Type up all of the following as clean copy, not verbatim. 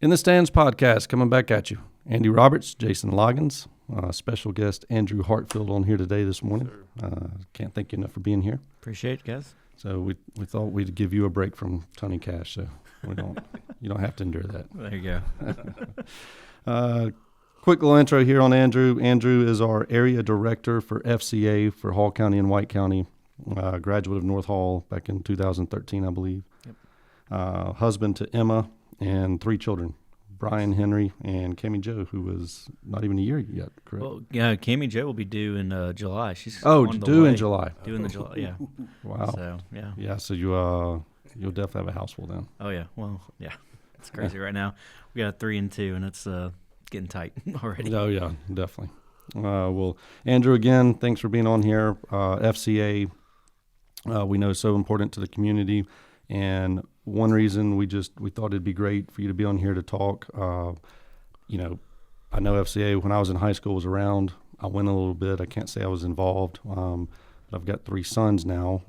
In the Stands podcast, coming back at you. Andy Roberts, Jason Loggins, special guest Andrew Hartfield on here today this morning. Can't thank you enough for being here. Appreciate it, guys. So we thought we'd give you a break from Tony Cash, so you don't have to endure that. There you go. Quick little intro here on Andrew. Andrew is our area director for FCA for Hall County and White County. Graduate of North Hall back in 2013, I believe. Yep. Husband to Emma and 3 children, Brian, Henry, and Cammie Jo, who was not even a year yet, correct? Well, yeah, Cammie Jo will be due in July. She's due in July. Due in the July, yeah. Wow. So, yeah. Yeah, so you'll definitely have a house full then. Oh, yeah. Well, yeah. It's crazy right now. We got 3 and 2, and it's getting tight already. Oh, yeah, definitely. Well, Andrew, again, thanks for being on here. FCA, we know is so important to the community, and one reason we thought it'd be great for you to be on here to talk. I know FCA when I was in high school was around. I went a little bit. I can't say I was involved, but I've got 3 sons now.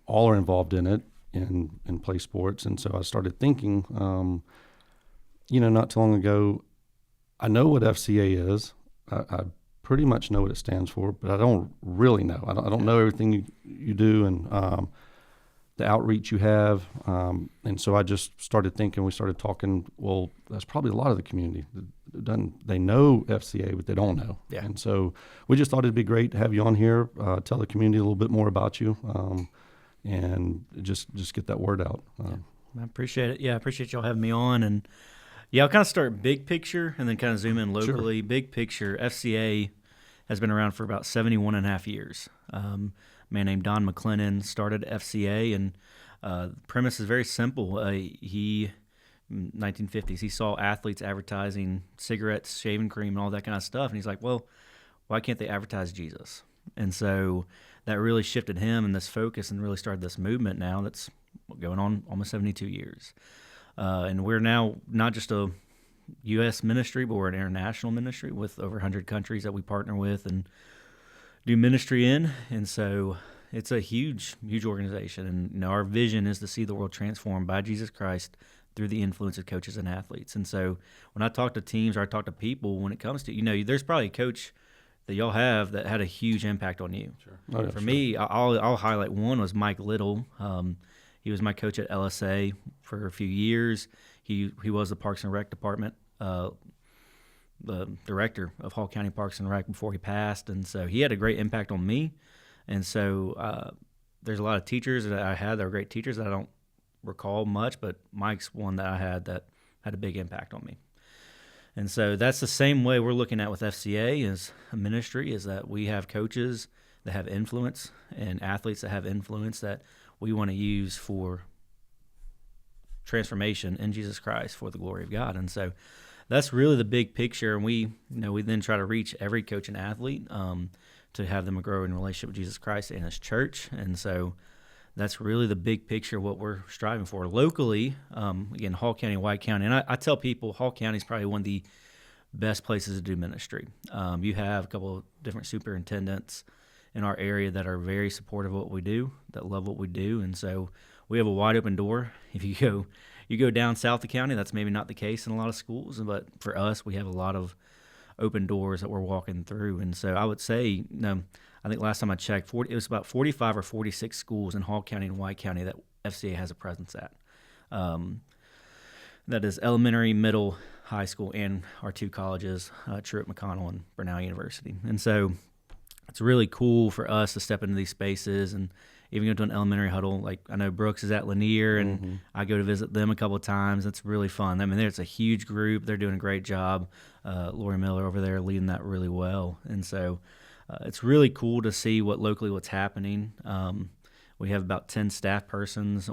All are involved in it and play sports, and so I started thinking, not too long ago, I know what FCA is. I pretty much know what it stands for, but I don't really know. I don't know everything you do and the outreach you have. And so I just started thinking, we started talking, well, that's probably a lot of the community. They know FCA, but they don't know. Yeah. And so we just thought it'd be great to have you on here, tell the community a little bit more about you, and just get that word out. I appreciate it. Yeah, I appreciate y'all having me on. And yeah, I'll kind of start big picture and then kind of zoom in locally. Sure. Big picture, FCA has been around for about 71 and a half years. A man named Don McLennan started FCA, and the premise is very simple. 1950s, he saw athletes advertising cigarettes, shaving cream, and all that kind of stuff, and he's like, well, why can't they advertise Jesus? And so that really shifted him and this focus and really started this movement now that's going on almost 72 years. And we're now not just a U.S. ministry, but we're an international ministry with over 100 countries that we partner with and do ministry in. And so it's a huge, huge organization. And our vision is to see the world transformed by Jesus Christ through the influence of coaches and athletes. And so when I talk to teams or I talk to people, when it comes to, there's probably a coach that y'all have that had a huge impact on you. Sure. Oh, yeah, For me, I'll highlight one was Mike Little. He was my coach at LSA for a few years. He was the Parks and Rec department, the director of Hall County Parks and Rec before he passed, and so he had a great impact on me. And so there's a lot of teachers that I had that were great teachers that I don't recall much, but Mike's one that I had that had a big impact on me. And so that's the same way we're looking at with FCA as a ministry, is that we have coaches that have influence and athletes that have influence that we want to use for transformation in Jesus Christ for the glory of God. And so that's really the big picture. And we then try to reach every coach and athlete to have them grow in relationship with Jesus Christ and His church. And so that's really the big picture of what we're striving for. Locally, again, Hall County, White County. And I tell people Hall County is probably one of the best places to do ministry. You have a couple of different superintendents in our area that are very supportive of what we do, that love what we do. And so we have a wide open door. If you go down south of the county, that's maybe not the case in a lot of schools, but for us, we have a lot of open doors that we're walking through. And so I would say, I think last time I checked, it was about 45 or 46 schools in Hall County and White County that FCA has a presence at. That is elementary, middle, high school, and our 2 colleges, Truett McConnell and Brenau University. And so it's really cool for us to step into these spaces and even go to an elementary huddle. Like I know Brooks is at Lanier, and I go to visit them a couple of times. It's really fun. I mean, it's a huge group. They're doing a great job. Lori Miller over there leading that really well. And so it's really cool to see what's happening. We have about 10 staff persons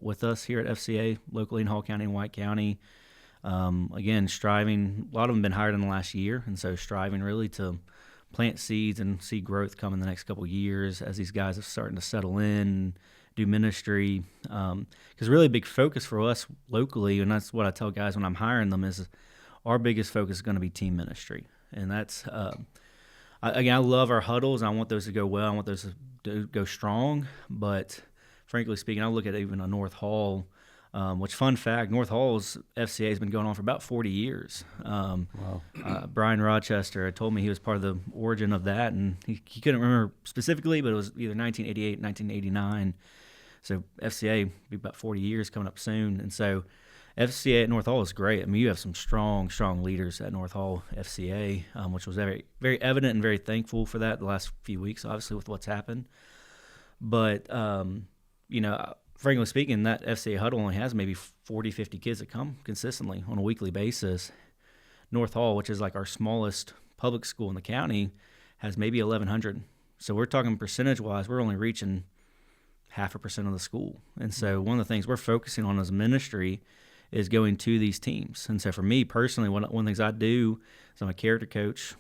with us here at FCA locally in Hall County and White County. Again, striving. A lot of them have been hired in the last year, and so striving really to plant seeds and see growth come in the next couple of years as these guys are starting to settle in, do ministry. Because really a big focus for us locally, and that's what I tell guys when I'm hiring them, is our biggest focus is going to be team ministry. And that's, I love our huddles. I want those to go well. I want those to go strong. But frankly speaking, I look at even a North Hall, Which, fun fact, North Hall's FCA has been going on for about 40 years. Wow. Brian Rochester had told me he was part of the origin of that, and he couldn't remember specifically, but it was either 1988, 1989. So FCA will be about 40 years coming up soon. And so FCA at North Hall is great. I mean, you have some strong leaders at North Hall FCA, which was very, very evident and very thankful for that the last few weeks, obviously, with what's happened. But, frankly speaking, that FCA huddle only has maybe 40, 50 kids that come consistently on a weekly basis. North Hall, which is like our smallest public school in the county, has maybe 1,100. So we're talking percentage-wise, we're only reaching 0.5% of the school. And so one of the things we're focusing on as a ministry is going to these teams. And so for me personally, one of the things I do is I'm a character coach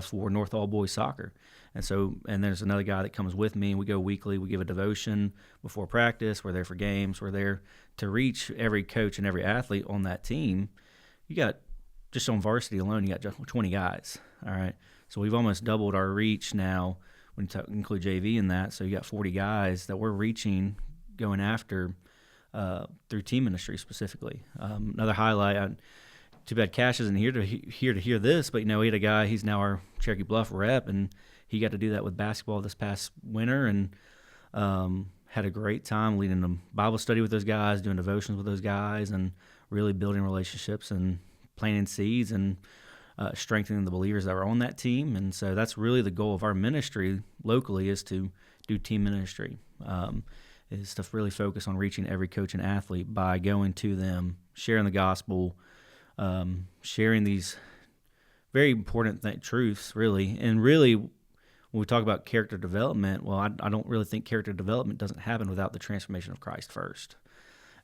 for North Hall boys soccer. And there's another guy that comes with me, and we go weekly. We give a devotion before practice. We're there for games. We're there to reach every coach and every athlete on that team. You got, just on varsity alone, you got just 20 guys, all right? So we've almost doubled our reach now when you include JV in that. So you got 40 guys that we're reaching, going after through team ministry specifically. Another highlight, too bad Cash isn't here to hear this, but he had a guy, he's now our Cherokee Bluff rep, and he got to do that with basketball this past winter, and had a great time leading a Bible study with those guys, doing devotions with those guys, and really building relationships and planting seeds and strengthening the believers that were on that team. And so that's really the goal of our ministry locally, is to do team ministry, is to really focus on reaching every coach and athlete by going to them, sharing the gospel, sharing these very important truths, really. And really, when we talk about character development, well, I don't really think character development doesn't happen without the transformation of Christ first.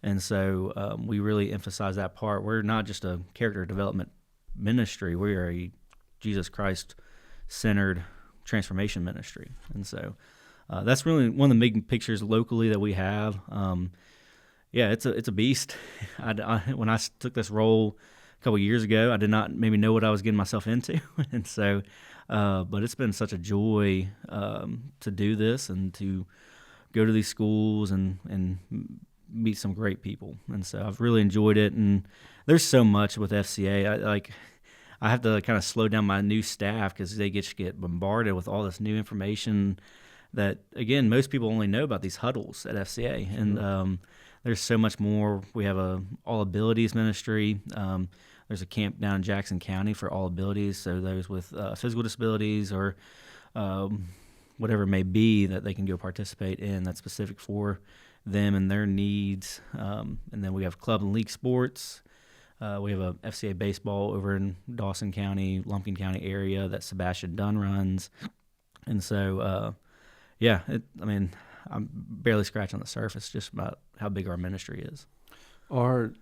And so we really emphasize that part. We're not just a character development ministry. We are a Jesus Christ-centered transformation ministry. And so that's really one of the big pictures locally that we have. It's a beast. When I took this role a couple of years ago, I did not maybe know what I was getting myself into. And so, but it's been such a joy to do this and to go to these schools and meet some great people. And so I've really enjoyed it. And there's so much with FCA. I have to kind of slow down my new staff because they get bombarded with all this new information that, again, most people only know about these huddles at FCA. And there's so much more. We have a all abilities ministry. There's a camp down in Jackson County for all abilities, so those with physical disabilities or whatever it may be that they can go participate in that's specific for them and their needs. And then we have club and league sports. We have a FCA baseball over in Dawson County, Lumpkin County area that Sebastian Dunn runs. And so, I'm barely scratching the surface just about how big our ministry is. I'm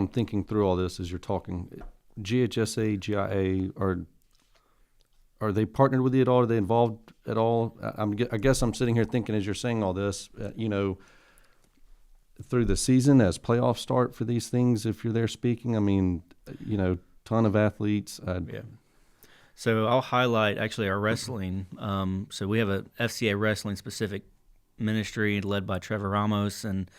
thinking through all this as you're talking. GHSA, GIA, are they partnered with you at all? Are they involved at all? I guess I'm sitting here thinking as you're saying all this, through the season as playoffs start for these things, if you're there speaking, ton of athletes. Yeah. So I'll highlight actually our wrestling. So we have a FCA wrestling specific ministry led by Trevor Ramos, and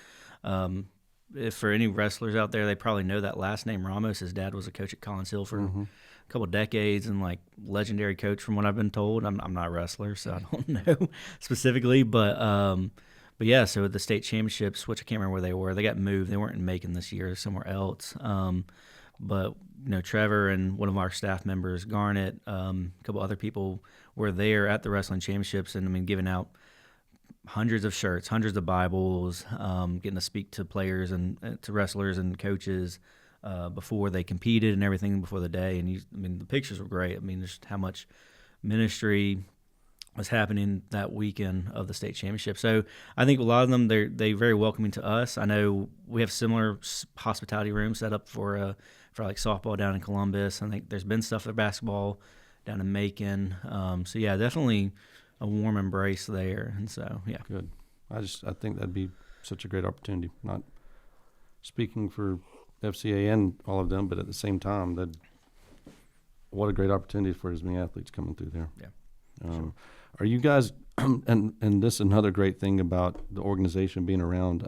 if for any wrestlers out there, they probably know that last name Ramos. His dad was a coach at Collins Hill for a couple of decades and legendary coach from what I've been told. I'm not a wrestler, so I don't know specifically, but yeah, so at the state championships, which I can't remember where they were, they got moved. They weren't in Macon this year, somewhere else. But Trevor and one of our staff members, Garnett, a couple other people were there at the wrestling championships, and giving out hundreds of shirts, hundreds of Bibles, getting to speak to players and to wrestlers and coaches before they competed and everything before the day. And the pictures were great. Just how much ministry was happening that weekend of the state championship. So I think a lot of them, they're very welcoming to us. I know we have similar hospitality rooms set up for softball down in Columbus. I think there's been stuff for basketball down in Macon. So yeah, definitely a warm embrace there. And so, yeah. Good. I think that'd be such a great opportunity. Not speaking for FCA and all of them, but at the same time, what a great opportunity for as many athletes coming through there. Yeah. Sure. Are you guys, and this is another great thing about the organization being around,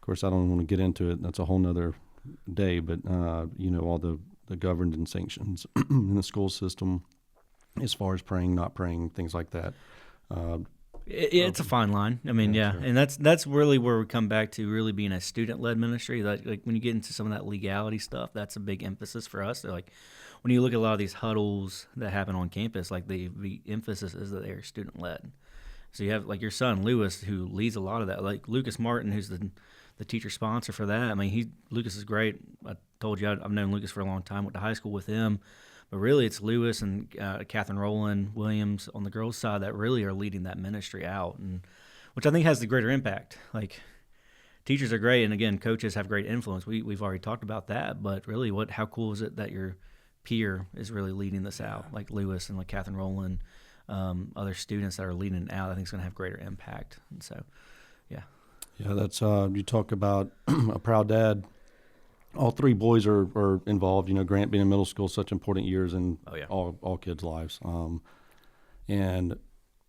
course, I don't want to get into it. That's a whole nother day. But all the governed and sanctions in the school system, as far as praying, not praying, things like that. It's a fine line. I mean, yeah, sure. and that's really where we come back to really being a student-led ministry. Like when you get into some of that legality stuff, that's a big emphasis for us. They're like, when you look at a lot of these huddles that happen on campus, like the emphasis is that they're student-led. So you have like your son Lewis, who leads a lot of that. Like Lucas Martin, who's the teacher sponsor for that. I mean, Lucas is great. I told you I've known Lucas for a long time. Went to high school with him. But really, it's Lewis and Catherine Rowland Williams on the girls' side that really are leading that ministry out, and which I think has the greater impact. Like, teachers are great, and again, coaches have great influence. We've already talked about that, but really, how cool is it that your peer is really leading this out, like Lewis and like Catherine Rowland, other students that are leading it out? I think it's going to have greater impact, and so, yeah. Yeah, that's you talk about a proud dad. All three boys are involved. Grant being in middle school, such important years in all kids' lives. And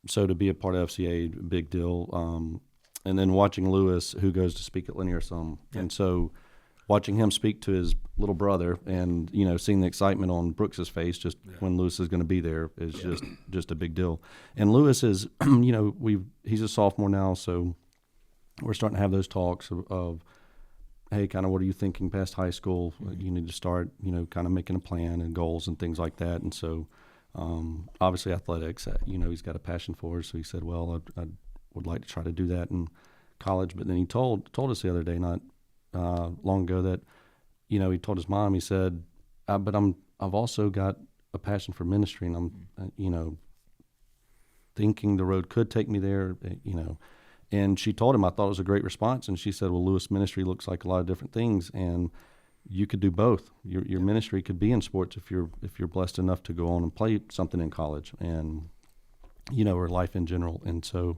so to be a part of FCA, big deal. And then watching Lewis, who goes to speak at Linear some. Yeah. And so watching him speak to his little brother and, seeing the excitement on Brooks's face just when Lewis is going to be there is just a big deal. And Lewis is, he's a sophomore now, so we're starting to have those talks of hey, kind of what are you thinking past high school? You need to start, kind of making a plan and goals and things like that. And so obviously athletics, he's got a passion for it. So he said, well, I would like to try to do that in college. But then he told us the other day, not long ago, that, he told his mom, he said, but I've also got a passion for ministry, and I'm, thinking the road could take me there, And she told him, I thought it was a great response. And she said, well, Lewis ministry looks like a lot of different things, and you could do both. Your ministry could be in sports if you're blessed enough to go on and play something in college, and or life in general. And so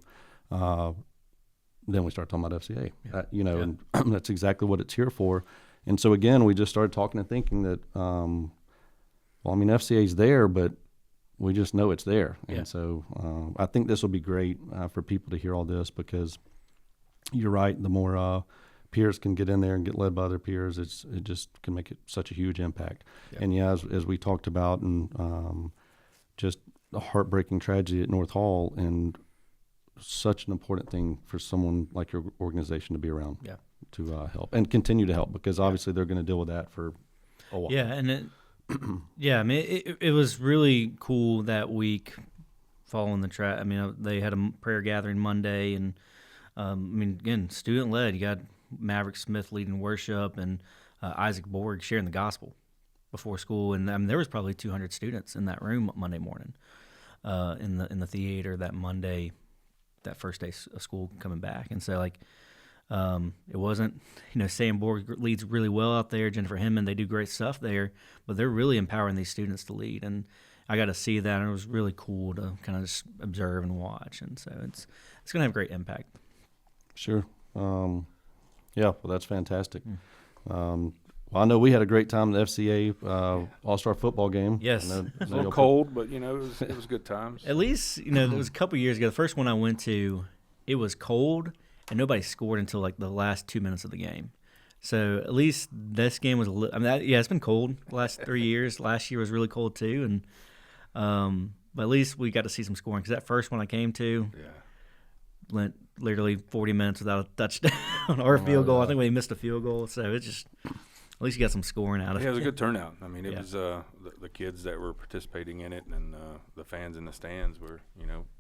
then we start talking about FCA, and that's exactly what it's here for. And so again, we just started talking and thinking that, FCA's there, but we just know it's there. Yeah. And so I think this will be great for people to hear all this, because you're right, the more peers can get in there and get led by other peers, it just can make it such a huge impact. Yeah. And as we talked about, and just a heartbreaking tragedy at North Hall, and such an important thing for someone like your organization to be around to help and continue to help, because obviously they're going to deal with that for a while. Yeah, and it was really cool that week following the track. I mean, they had a prayer gathering Monday, and again, student led. You got Maverick Smith leading worship, and Isaac Borg sharing the gospel before school, and there was probably 200 students in that room Monday morning, in the theater that Monday, that first day of school coming back. And so it wasn't, Sam Borg leads really well out there. Jennifer Hinman, they do great stuff there, but they're really empowering these students to lead. And I got to see that, and it was really cool to kind of just observe and watch. And so it's going to have great impact. Sure. Well, that's fantastic. Well, I know we had a great time at the FCA All-Star football game. Yes. It was a little cold, but, it was good times. At least, it was a couple years ago. The first one I went to, it was cold, and nobody scored until, the last 2 minutes of the game. So at least this game was it's been cold the last 3 years. Last year was really cold too, and but at least we got to see some scoring, because that first one I came to went literally 40 minutes without a touchdown or a field goal. I think we missed a field goal, so it's just at least you got some scoring out of it. Yeah, it was a good turnout. I mean, it was the kids that were participating in it, and the fans in the stands were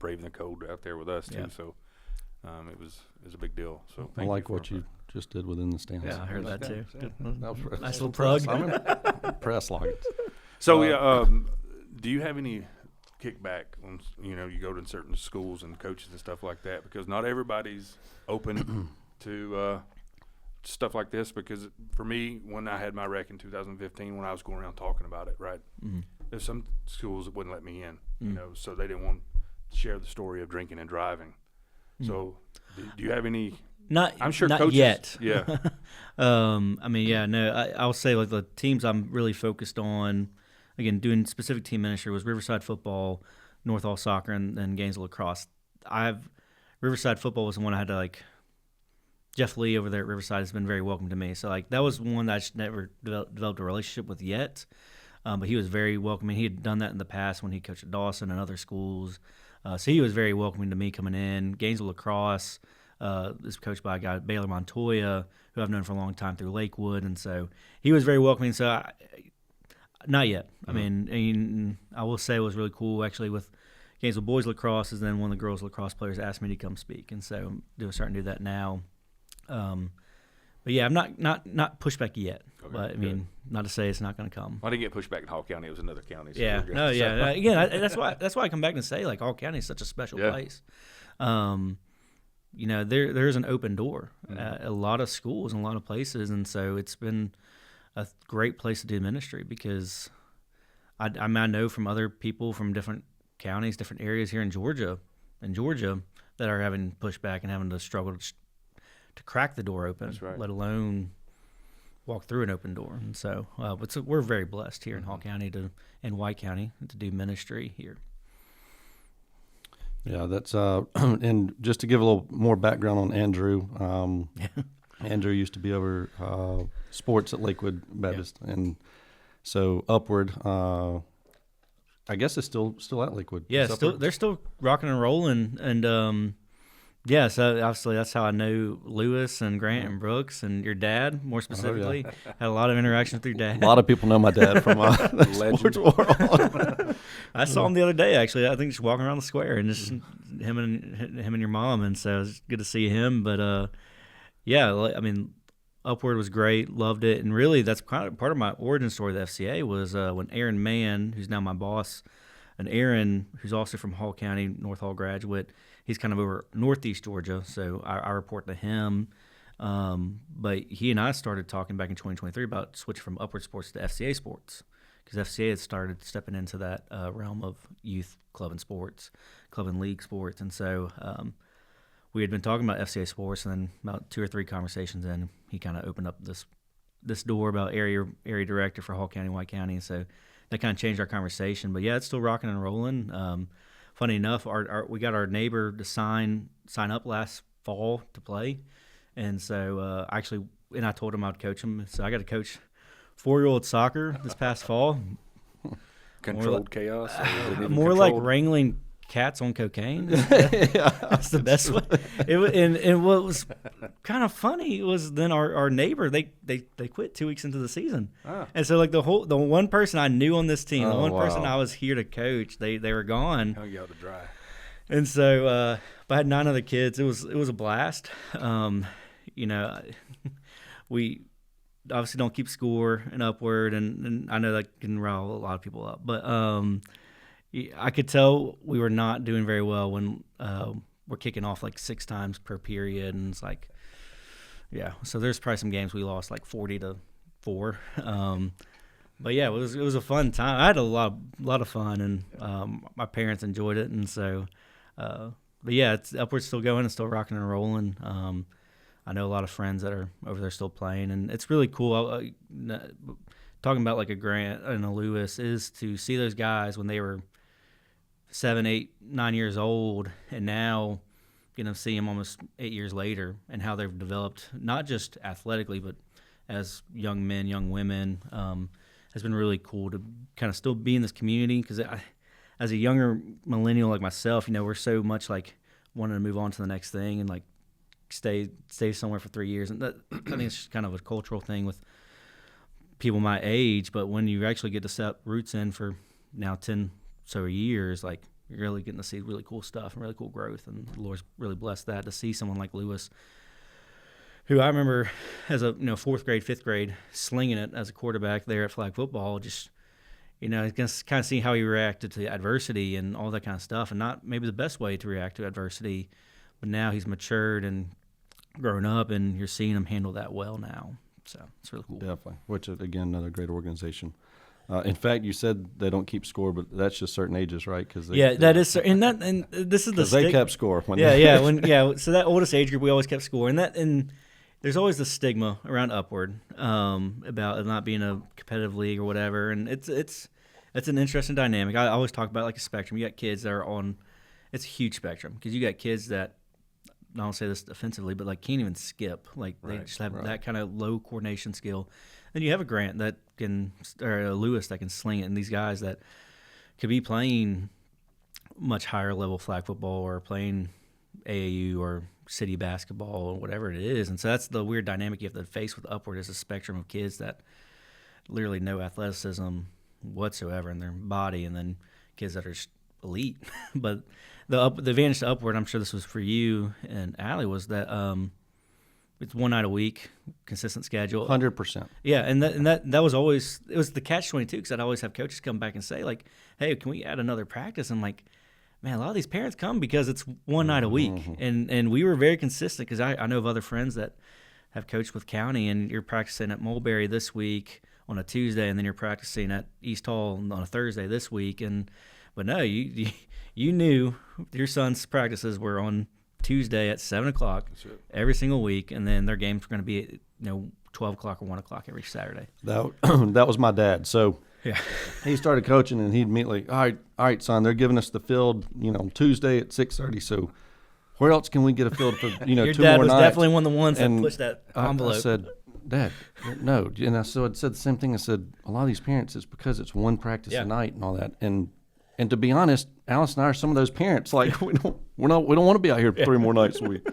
braving the cold out there with us too. So it was a big deal. So I like what you just did within the stands. Yeah, I heard that too. That was nice little plug. Press like it. So do you have any kickback when you go to certain schools and coaches and stuff like that? Because not everybody's open to stuff like this. Because for me, when I had my wreck in 2015, when I was going around talking about it, right, there's some schools that wouldn't let me in, so they didn't want to share the story of drinking and driving. So do you have any? I'm sure not coaches, yet. Yeah. I'll say the teams I'm really focused on, again, doing specific team ministry, was Riverside football, North Hall soccer, and Gainesville lacrosse. Riverside football was the one I had to Jeff Lee over there at Riverside has been very welcome to me. So like that was one that I just never developed a relationship with yet. But he was very welcoming. He had done that in the past when he coached at Dawson and other schools. So he was very welcoming to me coming in. Gainesville Lacrosse is coached by a guy, Baylor Montoya, who I've known for a long time through Lakewood. And so he was very welcoming. So not yet. I mean, I will say it was really cool actually with Gainesville Boys Lacrosse is then one of the girls lacrosse players asked me to come speak. And so I'm starting to do that now. But yeah, I'm not pushed back yet. Okay, but I mean, not to say it's not going to come. I didn't get pushed back in Hall County. It was another county. So Yeah, we're good. no, So- yeah. Again, that's why I come back and say like Hall County is such a special Yeah. place. There is an open door at a lot of schools and a lot of places, and so it's been a great place to do ministry because I know from other people from different counties, different areas here in Georgia, that are having pushback and having to struggle to crack the door open, That's right. let alone walk through an open door. And so we're very blessed here in Hall County and White County to do ministry here. Yeah, that's and just to give a little more background on Andrew. Andrew used to be over sports at Lakewood Baptist, and so Upward. I guess it's still at Lakewood. Yeah, It's Upward? they're still rocking and rolling, and yeah. So obviously that's how I know Lewis and Grant and Brooks and your dad more specifically. Had a lot of interaction with your dad. A lot of people know my dad from the sports world. I saw him the other day actually. I think just walking around the square and just him and your mom, and so it was good to see him. But yeah, I mean, Upward was great, loved it, and really that's kind of part of my origin story. The FCA was when Aaron Mann, who's now my boss, and Aaron, who's also from Hall County, North Hall graduate, he's kind of over Northeast Georgia, so I report to him. But he and I started talking back in 2023 about switching from Upward Sports to FCA Sports because FCA had started stepping into that realm of youth club and sports, club and league sports, and so we had been talking about FCA Sports, and then about 2 or 3 conversations in, he kind of opened up this door about area director for Hall County, White County, and so that kind of changed our conversation. But yeah, it's still rocking and rolling. Funny enough, we got our neighbor to sign up last fall to play, and so and I told him I'd coach him. So I got to coach 4-year-old soccer this past fall. Controlled chaos. Or is it even More like controlled? wrangling cats on cocaine. That's the best way. And what was kind of funny was then our neighbor they quit 2 weeks into the season, and so like the one person I knew on this team, the one person I was here to coach, they were gone. Hung you out to dry. And so but I had 9 other kids. It was a blast. We obviously don't keep score and Upward, and I know that can rile a lot of people up, but I could tell we were not doing very well when we're kicking off like 6 times per period, and it's like, yeah. So there's probably some games we lost like 40-4. But yeah, it was a fun time. I had a lot of fun, and my parents enjoyed it, and so. But yeah, it's Upward's still going and still rocking and rolling. I know a lot of friends that are over there still playing, and it's really cool. Talking about like a Grant and a Lewis is to see those guys when they were 7, 8, 9 years old, and now, see them almost 8 years later, and how they've developed not just athletically, but as young men, young women. Has been really cool to kind of still be in this community because as a younger millennial like myself, we're so much like wanting to move on to the next thing and like stay somewhere for 3 years, and that, I think it's just kind of a cultural thing with people my age. But when you actually get to set roots in for now 10 so years, like you're really getting to see really cool stuff and really cool growth, and the Lord's really blessed that to see someone like Lewis, who I remember as a 4th grade, 5th grade, slinging it as a quarterback there at flag football. Just kind of see how he reacted to adversity and all that kind of stuff, and not maybe the best way to react to adversity, but now he's matured and grown up, and you're seeing him handle that well now. So it's really cool. Definitely. Which is, again, another great organization. In fact, you said they don't keep score, but that's just certain ages, right? That is, and this is the they kept score. So that oldest age group, we always kept score, and there's always the stigma around Upward about it not being a competitive league or whatever, and it's an interesting dynamic. I always talk about like a spectrum. You got kids that are on, it's a huge spectrum because you got kids that I don't say this offensively, but like can't even skip. Like they Right, just have right. that kind of low coordination skill. Then you have a Grant that can, or a Lewis that can sling it, and these guys that could be playing much higher level flag football or playing AAU or city basketball or whatever it is. And so that's the weird dynamic you have to face with Upward is a spectrum of kids that literally no athleticism whatsoever in their body, and then kids that are just elite. But the advantage to Upward, I'm sure this was for you and Allie, was that it's one night a week, consistent schedule. 100%. Yeah, and that was always, it was the catch-22 because I'd always have coaches come back and say like, hey, can we add another practice? I'm like, man, a lot of these parents come because it's one night a week. And we were very consistent because I know of other friends that have coached with county, and you're practicing at Mulberry this week on a Tuesday, and then you're practicing at East Hall on a Thursday this week. But no, you knew your son's practices were on Tuesday at 7 o'clock every single week, and then their games were going to be at 12 o'clock or 1 o'clock every Saturday. That was my dad. So Yeah. he started coaching, and he'd immediately, all right, son, they're giving us the field, Tuesday at 6:30. So where else can we get a field for, Your two dad more was nights? definitely one of the ones that And pushed that envelope. I said, Dad, no. And I said the same thing. I said, a lot of these parents, it's because it's one practice a night and all that. And to be honest, Alice and I are some of those parents. Like we don't want to be out here 3 more nights a week.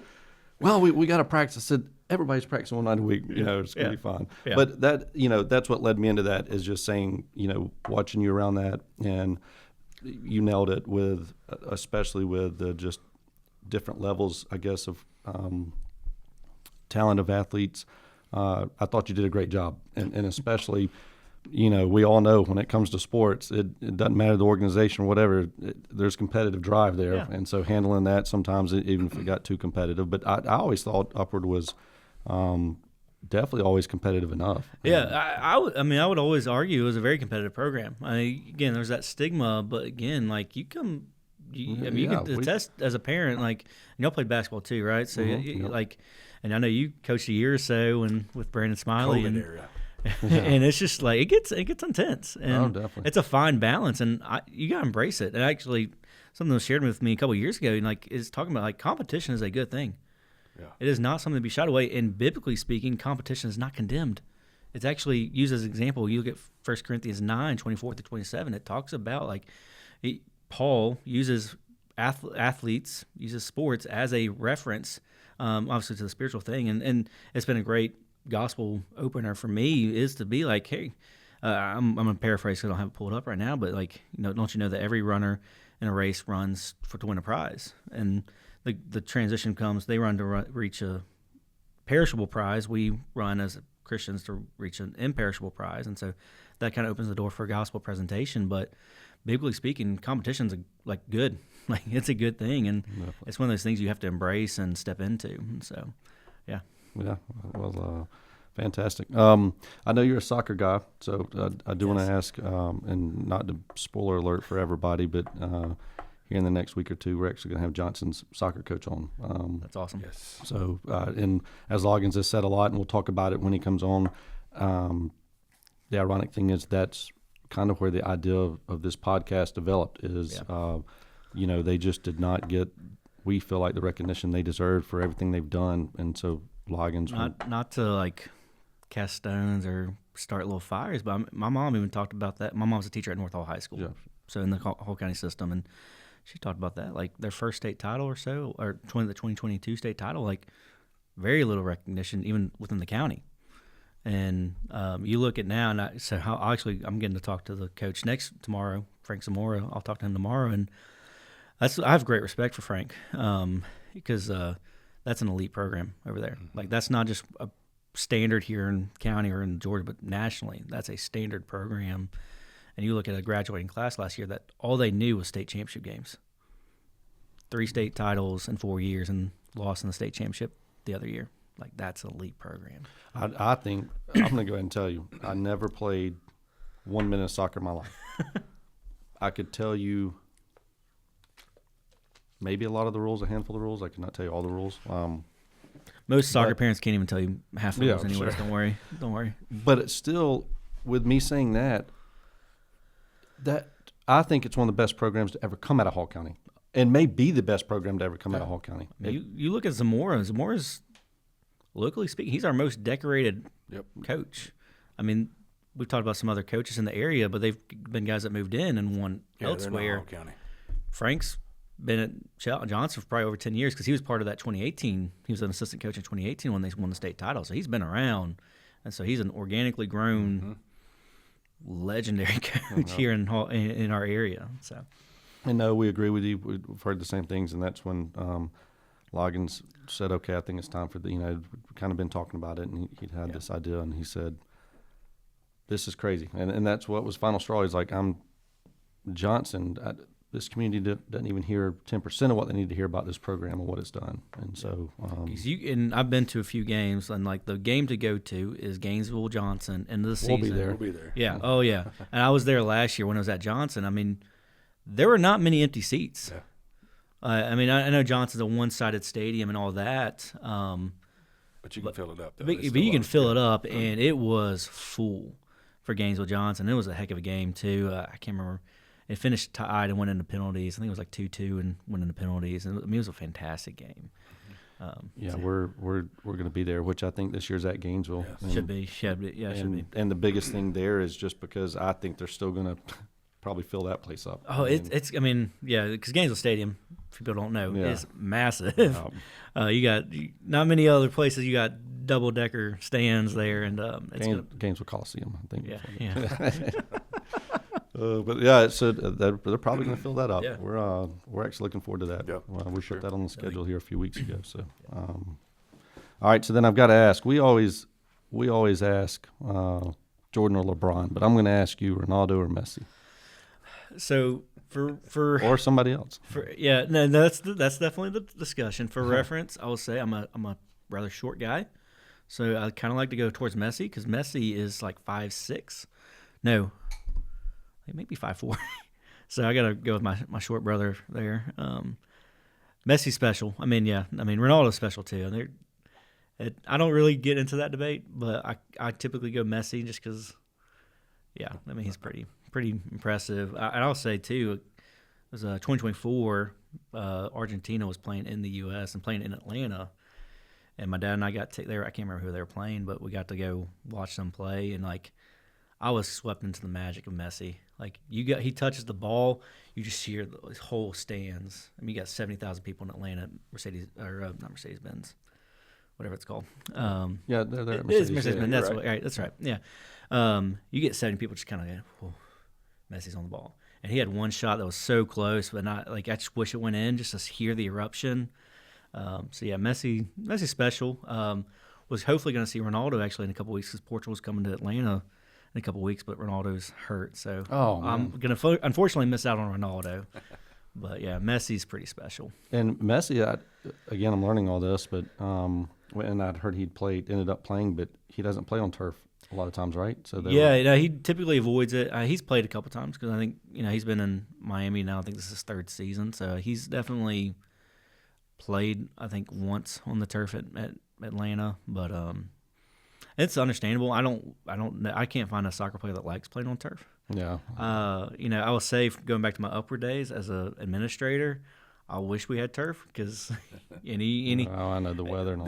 Well, we got to practice. I said, everybody's practicing one night a week. It's gonna be fine. Yeah. But that that's what led me into that, is just saying, watching you around that, and you nailed it with, especially with the just different levels, I guess, of talent of athletes. I thought you did a great job, and especially, we all know when it comes to sports, it doesn't matter the organization or whatever. There's competitive drive there, and so handling that sometimes, even if it got too competitive. But I always thought Upward was definitely always competitive enough. Yeah, I would always argue it was a very competitive program. Again, there's that stigma, but again, like you can attest as a parent. Like, and y'all played basketball too, right? So and I know you coached a year or so, and with Brandon Smiley, COVID era. and it's just like it gets intense, and definitely. it's a fine balance, and you gotta embrace it. And actually, something that was shared with me a couple of years ago, and is talking about competition is a good thing. Yeah. It is not something to be shied away. And biblically speaking, competition is not condemned. It's actually used as an example. You look at 1 Corinthians 9:24-27. It talks about Paul uses athletes, uses sports as a reference, obviously to the spiritual thing. And it's been a great gospel opener for me, is to be like, hey, I'm going to paraphrase because I don't have it pulled up right now, but don't you know that every runner in a race runs to win a prize? And the transition comes, they run to reach a perishable prize. We run as Christians to reach an imperishable prize. And so that kind of opens the door for a gospel presentation. But biblically speaking, competition's good. It's a good thing. And it's one of those things you have to embrace and step into. And so, yeah. Yeah, well, fantastic. I know you're a soccer guy, so I do want to ask, and not to spoiler alert for everybody, but here in the next week or two, we're actually going to have Johnson's soccer coach on. That's awesome. Yes. So, and as Loggins has said a lot, and we'll talk about it when he comes on, the ironic thing is that's kind of where the idea of this podcast developed is, they just did not get, we feel like, the recognition they deserve for everything they've done. And so Loggins. Not to cast stones or start little fires, but my mom even talked about that. My mom's a teacher at North Hall High School, so in the whole county system, and she talked about that, their first state title or so, or the 2022 state title, very little recognition even within the county. And you look at now, and I'm getting to talk to the coach tomorrow, Frank Zamora. I'll talk to him tomorrow, and I have great respect for Frank, because that's an elite program over there. That's not just a standard here in county or in Georgia, but nationally. That's a standard program. And you look at a graduating class last year that all they knew was state championship games. 3 state titles in 4 years, and lost in the state championship the other year. That's an elite program. I think, I'm going to go ahead and tell you, I never played 1 minute of soccer in my life. I could tell you maybe a lot of the rules, a handful of the rules. I could not tell you all the rules. Most soccer parents can't even tell you half the rules anyways. Sure. Don't worry. But it's still, with me saying that I think it's one of the best programs to ever come out of Hall County. and may be the best program to ever come out of Hall County. I mean, you look at Zamora. Zamora's, locally speaking, he's our most decorated coach. I mean, we've talked about some other coaches in the area, but they've been guys that moved in and won elsewhere. Hall County. Frank's been at Johnson for probably over 10 years because he was part of that 2018. He was an assistant coach in 2018 when they won the state title. So he's been around, and so he's an organically grown, legendary coach here in our area. So, And no, we agree with you. We've heard the same things, and that's when Loggins said, "Okay, I think it's time for the." We've kind of been talking about it, and he'd had this idea, and he said, "This is crazy," and that's what was final straw. He's like, "I'm Johnson. This community doesn't even hear 10% of what they need to hear about this program and what it's done." And so, and I've been to a few games, and like the game to go to is Gainesville Johnson end of the season. We'll be there. Yeah. Oh yeah. And I was there last year when I was at Johnson. I mean, there were not many empty seats. Yeah. I mean, I know Johnson's a one-sided stadium and all that. But you can fill it up. Though. But you can fill it up, and it was full for Gainesville Johnson. It was a heck of a game too. I can't remember. It finished tied and went into penalties. I think it was like 2-2 and went into penalties. And I mean, it was a fantastic game. We're going to be there, which I think this year's at Gainesville. Yes. Should be. Should be. And the biggest thing there is just because I think they're still going to probably fill that place up. Oh, because Gainesville Stadium, if people don't know, is massive. You got not many other places. You got double-decker stands there, and Gainesville Coliseum, I think. Yeah. But yeah, so they're probably going to fill that up. Yeah. We're actually looking forward to that. Yeah, we put that on the schedule here a few weeks ago. So, all right. So then I've got to ask. We always ask Jordan or LeBron, but I'm going to ask you, Ronaldo or Messi. So for or somebody else. That's definitely the discussion. For reference, I will say I'm a rather short guy, so I kind of like to go towards Messi because Messi is like 5'6". No, he may be 5'4". So I got to go with my short brother there. Messi's special. I mean, Ronaldo's special too. I don't really get into that debate, but I typically go Messi just because. Yeah, I mean he's pretty impressive. And I'll say too, it was 2024. Argentina was playing in the U.S. and playing in Atlanta, and my dad and I got there. I can't remember who they were playing, but we got to go watch them play, and like I was swept into the magic of Messi. Like he touches the ball, you just hear the whole stands. I mean, you got 70,000 people in Atlanta, not Mercedes-Benz, whatever it's called. They're it is Mercedes-Benz. That's right. Right. That's right. Yeah. You get 70 people just kind of go, Messi's on the ball. And he had one shot that was so close, but not like I just wish it went in just to hear the eruption. Messi's special. Was hopefully going to see Ronaldo actually in a couple weeks because Portugal's coming to Atlanta in a couple weeks, but Ronaldo's hurt. So I'm going to unfortunately miss out on Ronaldo. But yeah, Messi's pretty special. And Messi, again, I'm learning all this, but and I'd heard ended up playing, but he doesn't play on turf a lot of times, right? So he typically avoids it. He's played a couple times because I think he's been in Miami now. I think this is his third season, so he's definitely played. I think once on the turf at Atlanta, but it's understandable. I can't find a soccer player that likes playing on turf. Yeah. I will say going back to my upward days as an administrator, I wish we had turf because I know the weather and all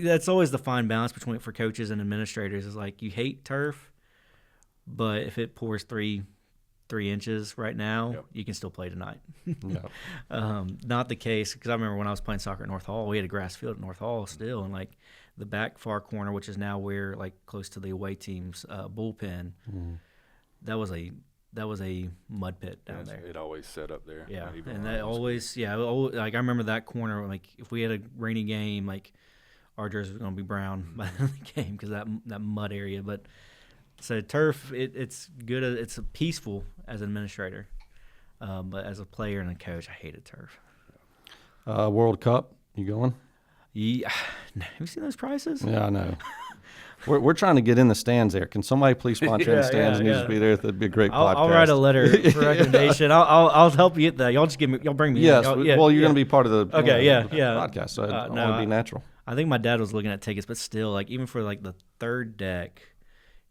that's always the fine balance for coaches and administrators is like you hate turf, but if it pours three inches right now, you can still play tonight. Not the case because I remember when I was playing soccer at North Hall, we had a grass field at North Hall still, and like the back far corner, which is now where like close to the away team's bullpen, that was a mud pit down there. It always set up there. Yeah, and that always, like I remember that corner. Like if we had a rainy game, like our jersey was going to be brown by the end of the game because that mud area. But so turf, it's good. It's peaceful as an administrator, but as a player and a coach, I hated turf. World Cup, you going? Yeah, have you seen those prices? Yeah, I know. We're trying to get in the stands there. Can somebody please sponsor in the stands? Needs to be there. That'd be a great podcast. I'll write a letter for recommendation. I'll help you get that. Y'all just y'all bring me. Yes. In. Well, you're going to be part of the podcast, so I want to be natural. I think my dad was looking at tickets, but still, like even for like the third deck,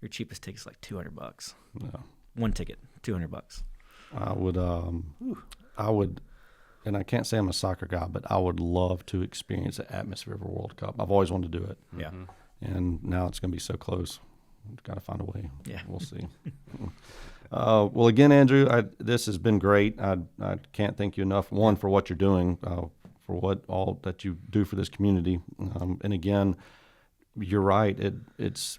your cheapest ticket's like $200. No. One ticket, $200. I would and I can't say I'm a soccer guy, but I would love to experience the atmosphere of a World Cup. I've always wanted to do it. Yeah. And now it's going to be so close. We've got to find a way. Yeah. We'll see. Well, again, Andrew, this has been great. I can't thank you enough, one, for what you're doing, for what all that you do for this community. And again, you're right. It's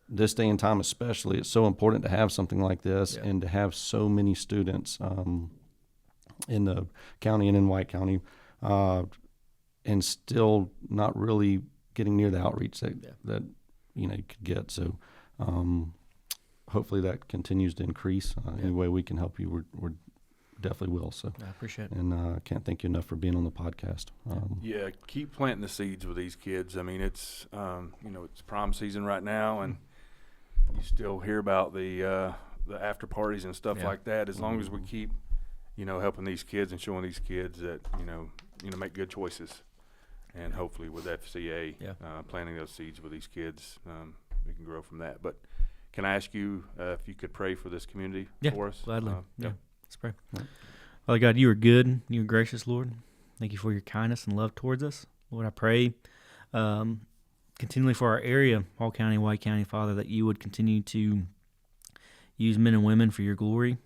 this day and time especially, it's so important to have something like this and to have so many students in the county and in White County and still not really getting near the outreach that you could get. So hopefully that continues to increase. Any way we can help you, we're definitely will. So I appreciate it. And I can't thank you enough for being on the podcast. Keep planting the seeds with these kids. I mean, it's it's prom season right now, and you still hear about the after parties and stuff like that. As long as we keep helping these kids and showing these kids that make good choices, and hopefully with FCA planting those seeds with these kids, we can grow from that. But can I ask you if you could pray for this community for us? Gladly. Let's pray. Father God, you are good. You are gracious, Lord. Thank you for your kindness and love towards us. Lord, I pray continually for our area, Hall County, White County, Father, that you would continue to use men and women for your glory.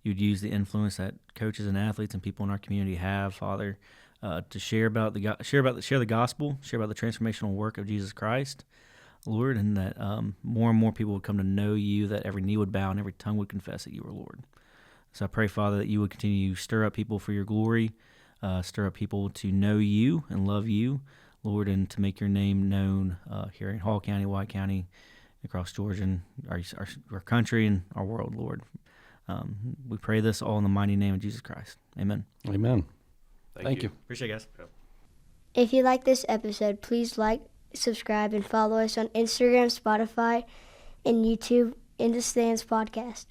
You'd use the influence that coaches and athletes and people in our community have, Father, to share about the gospel, share about the transformational work of Jesus Christ, Lord, and that more and more people would come to know you, that every knee would bow and every tongue would confess that you are Lord. So I pray, Father, that you would continue to stir up people for your glory, stir up people to know you and love you, Lord, and to make your name known here in Hall County, White County, across Georgia, and our country and our world, Lord. We pray this all in the mighty name of Jesus Christ. Amen. Amen. Thank you. Appreciate it, guys. If you like this episode, please like, subscribe, and follow us on Instagram, Spotify, and YouTube, In the Stands Podcast.